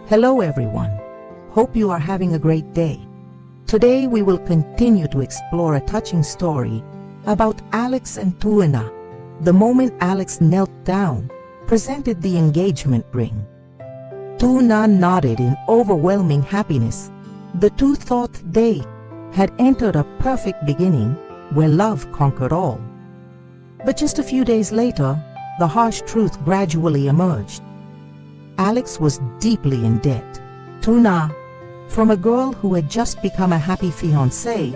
Hello everyone. Hope you are having a great day. Today we will continue to explore a touching story about Alex and Tuna. The moment Alex knelt down, presented the engagement ring. Tuna nodded in overwhelming happiness. The two thought they had entered a perfect beginning where love conquered all. But just a few days later, the harsh truth gradually emerged. Alex was deeply in debt. Tuna, from a girl who had just become a happy fiancée,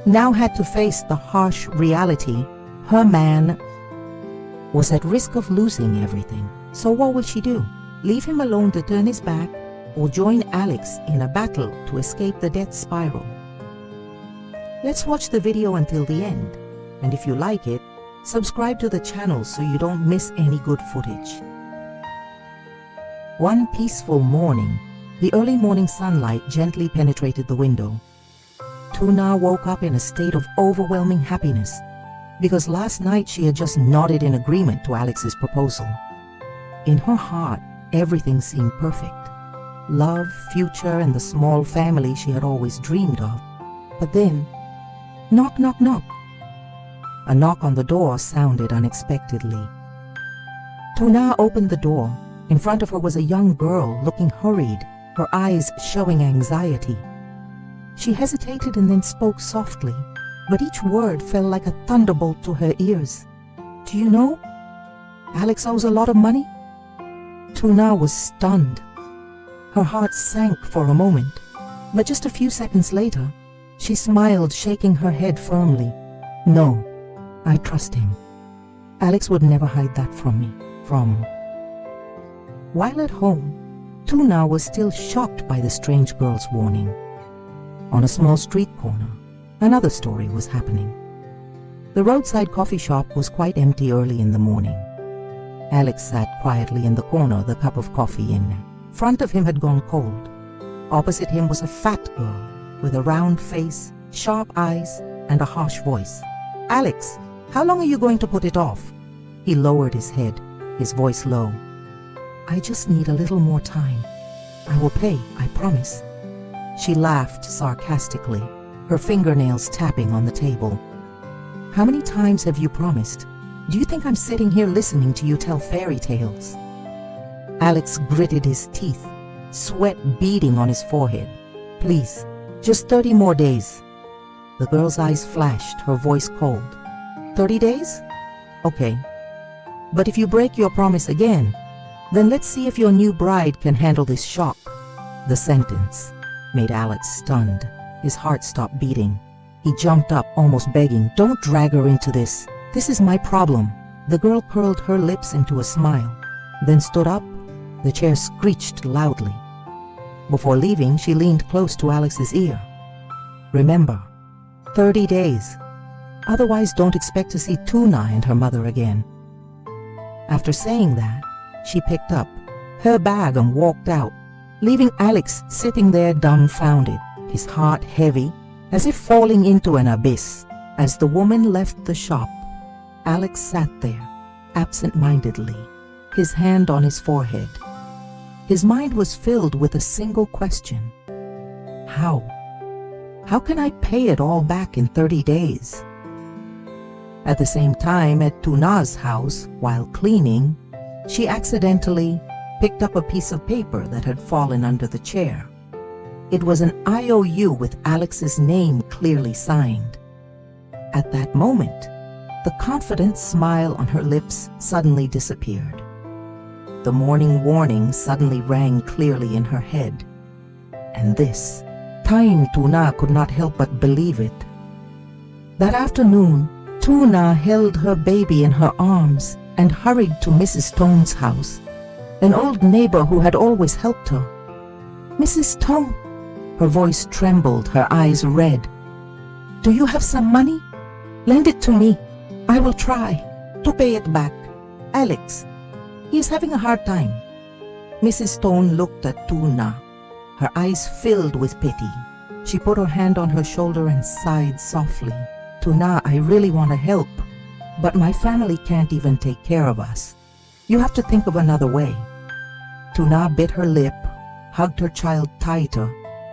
now had to face the harsh reality. Her man was at risk of losing everything. So what will she do? Leave him alone to turn his back, or join Alex in a battle to escape the death spiral? Let's watch the video until the end, and if you like it, subscribe to the channel so you don't miss any good footage. One peaceful morning, the early morning sunlight gently penetrated the window. Tuna woke up in a state of overwhelming happiness, because last night she had just nodded in agreement to Alex's proposal. In her heart, everything seemed perfect. Love, future, and the small family she had always dreamed of. But then, knock, knock, knock. A knock on the door sounded unexpectedly. Tuna opened the door. In front of her was a young girl looking hurried, her eyes showing anxiety. She hesitated and then spoke softly, but each word fell like a thunderbolt to her ears. Do you know? Alex owes a lot of money? Tuna was stunned. Her heart sank for a moment, but just a few seconds later, she smiled, shaking her head firmly. No, I trust him. Alex would never hide that from me. While at home, Tuna was still shocked by the strange girl's warning. On a small street corner, another story was happening. The roadside coffee shop was quite empty early in the morning. Alex sat quietly in the corner, the cup of coffee in front of him had gone cold. Opposite him was a fat girl with a round face, sharp eyes, and a harsh voice. Alex, how long are you going to put it off? He lowered his head, his voice low. I just need a little more time. I will pay, I promise. She laughed sarcastically, her fingernails tapping on the table. How many times have you promised? Do you think I'm sitting here listening to you tell fairy tales? Alex gritted his teeth, sweat beading on his forehead. Please, just 30 more days. The girl's eyes flashed, her voice cold. 30 days? Okay. But if you break your promise again, then let's see if your new bride can handle this shock. The sentence made Alex stunned. His heart stopped beating. He jumped up, almost begging, don't drag her into this. This is my problem. The girl curled her lips into a smile, then stood up. The chair screeched loudly. Before leaving, she leaned close to Alex's ear. Remember, 30 days. Otherwise, don't expect to see Tuna and her mother again. After saying that, she picked up her bag and walked out, leaving Alex sitting there dumbfounded, his heart heavy, as if falling into an abyss. As the woman left the shop, Alex sat there, absent-mindedly, his hand on his forehead. His mind was filled with a single question. How? How can I pay it all back in 30 days? At the same time, at Tuna's house, while cleaning, she accidentally picked up a piece of paper that had fallen under the chair. It was an IOU with Alex's name clearly signed. At that moment, the confident smile on her lips suddenly disappeared. The morning warning suddenly rang clearly in her head. And this time Tuna could not help but believe it. That afternoon, Tuna held her baby in her arms and hurried to Mrs. Tone's house, an old neighbor who had always helped her. Mrs. Tone, her voice trembled, her eyes red. Do you have some money? Lend it to me. I will try to pay it back. Alex, he is having a hard time. Mrs. Tone looked at Tuna, her eyes filled with pity. She put her hand on her shoulder and sighed softly. Tuna, I really want to help, but my family can't even take care of us. You have to think of another way. Tuna bit her lip, hugged her child tighter.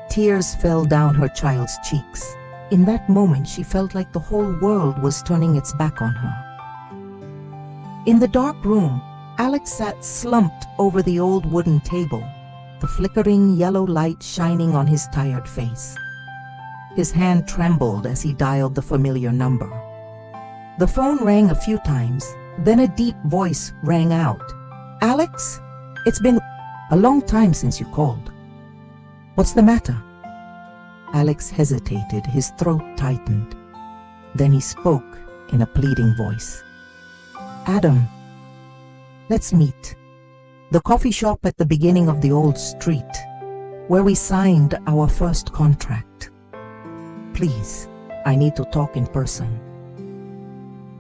Tears fell down her child's cheeks. In that moment, she felt like the whole world was turning its back on her. In the dark room, Alex sat slumped over the old wooden table, the flickering yellow light shining on his tired face. His hand trembled as he dialed the familiar number. The phone rang a few times, then a deep voice rang out. "Alex, it's been a long time since you called. What's the matter?" Alex hesitated, his throat tightened. Then he spoke in a pleading voice. "Adam, let's meet. The coffee shop at the beginning of the old street, where we signed our first contract. Please, I need to talk in person."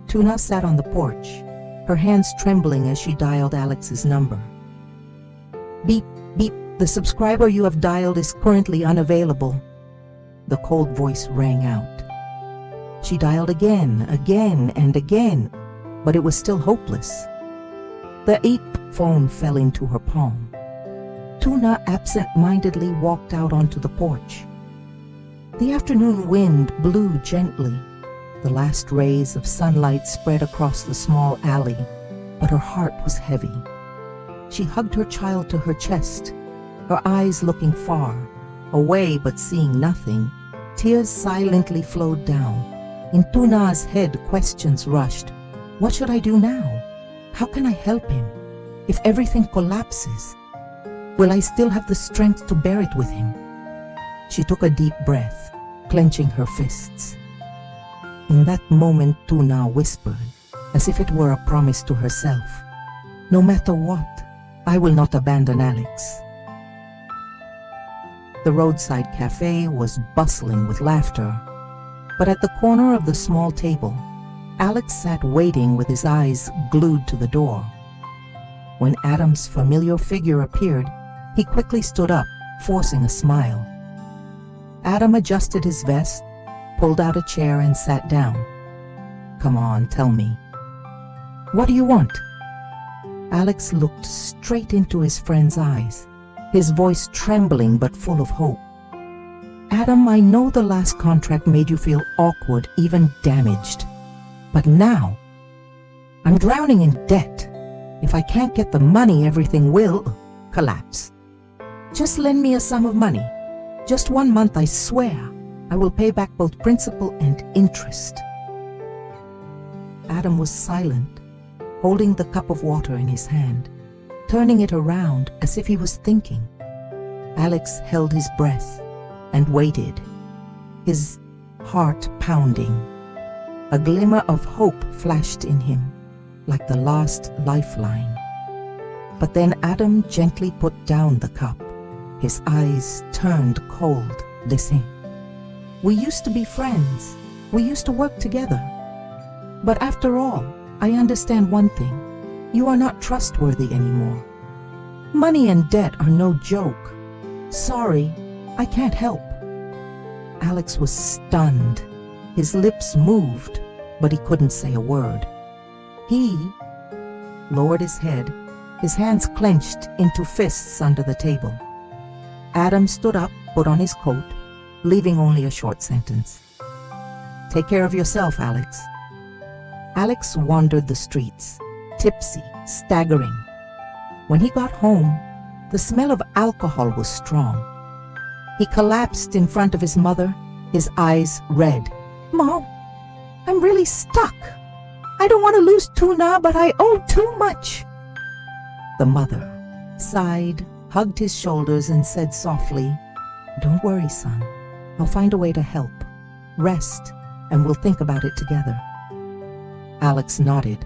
Tuna sat on the porch, her hands trembling as she dialed Alex's number. "Beep, beep, the subscriber you have dialed is currently unavailable." The cold voice rang out. She dialed again, and again, but it was still hopeless. The 8th phone fell into her palm. Tuna absent-mindedly walked out onto the porch. The afternoon wind blew gently. The last rays of sunlight spread across the small alley, but her heart was heavy. She hugged her child to her chest, her eyes looking far, away but seeing nothing. Tears silently flowed down. In Tuna's head, questions rushed. What should I do now? How can I help him? If everything collapses, will I still have the strength to bear it with him? She took a deep breath, clenching her fists. In that moment, Tuna whispered, as if it were a promise to herself, "No matter what, I will not abandon Alex." The roadside cafe was bustling with laughter, but at the corner of the small table, Alex sat waiting with his eyes glued to the door. When Adam's familiar figure appeared, he quickly stood up, forcing a smile. Adam adjusted his vest, pulled out a chair and sat down. "Come on, tell me. What do you want?" Alex looked straight into his friend's eyes, his voice trembling but full of hope. "Adam, I know the last contract made you feel awkward, even damaged. But now, I'm drowning in debt. If I can't get the money, everything will collapse. Just lend me a sum of money. Just 1 month, I swear. I will pay back both principal and interest." Adam was silent, holding the cup of water in his hand, turning it around as if he was thinking. Alex held his breath and waited, his heart pounding. A glimmer of hope flashed in him, like the last lifeline. But then Adam gently put down the cup. His eyes turned cold, listening. "We used to be friends. We used to work together. But after all, I understand one thing. You are not trustworthy anymore. Money and debt are no joke. Sorry, I can't help." Alex was stunned. His lips moved, but he couldn't say a word. He lowered his head, his hands clenched into fists under the table. Adam stood up, put on his coat, leaving only a short sentence. "Take care of yourself, Alex." Alex wandered the streets, tipsy, staggering. When he got home, the smell of alcohol was strong. He collapsed in front of his mother, his eyes red. "Mom, I'm really stuck. I don't want to lose Tuna, but I owe too much." The mother sighed, hugged his shoulders and said softly, "Don't worry, son. I'll find a way to help. Rest, and we'll think about it together." Alex nodded,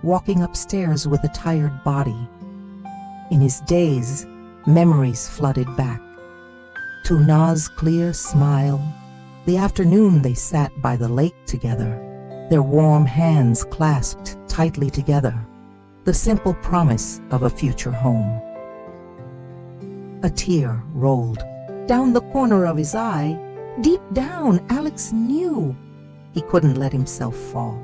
walking upstairs with a tired body. In his daze, memories flooded back. Tuna's clear smile, the afternoon they sat by the lake together, their warm hands clasped tightly together, the simple promise of a future home. A tear rolled down the corner of his eye. Deep down, Alex knew he couldn't let himself fall.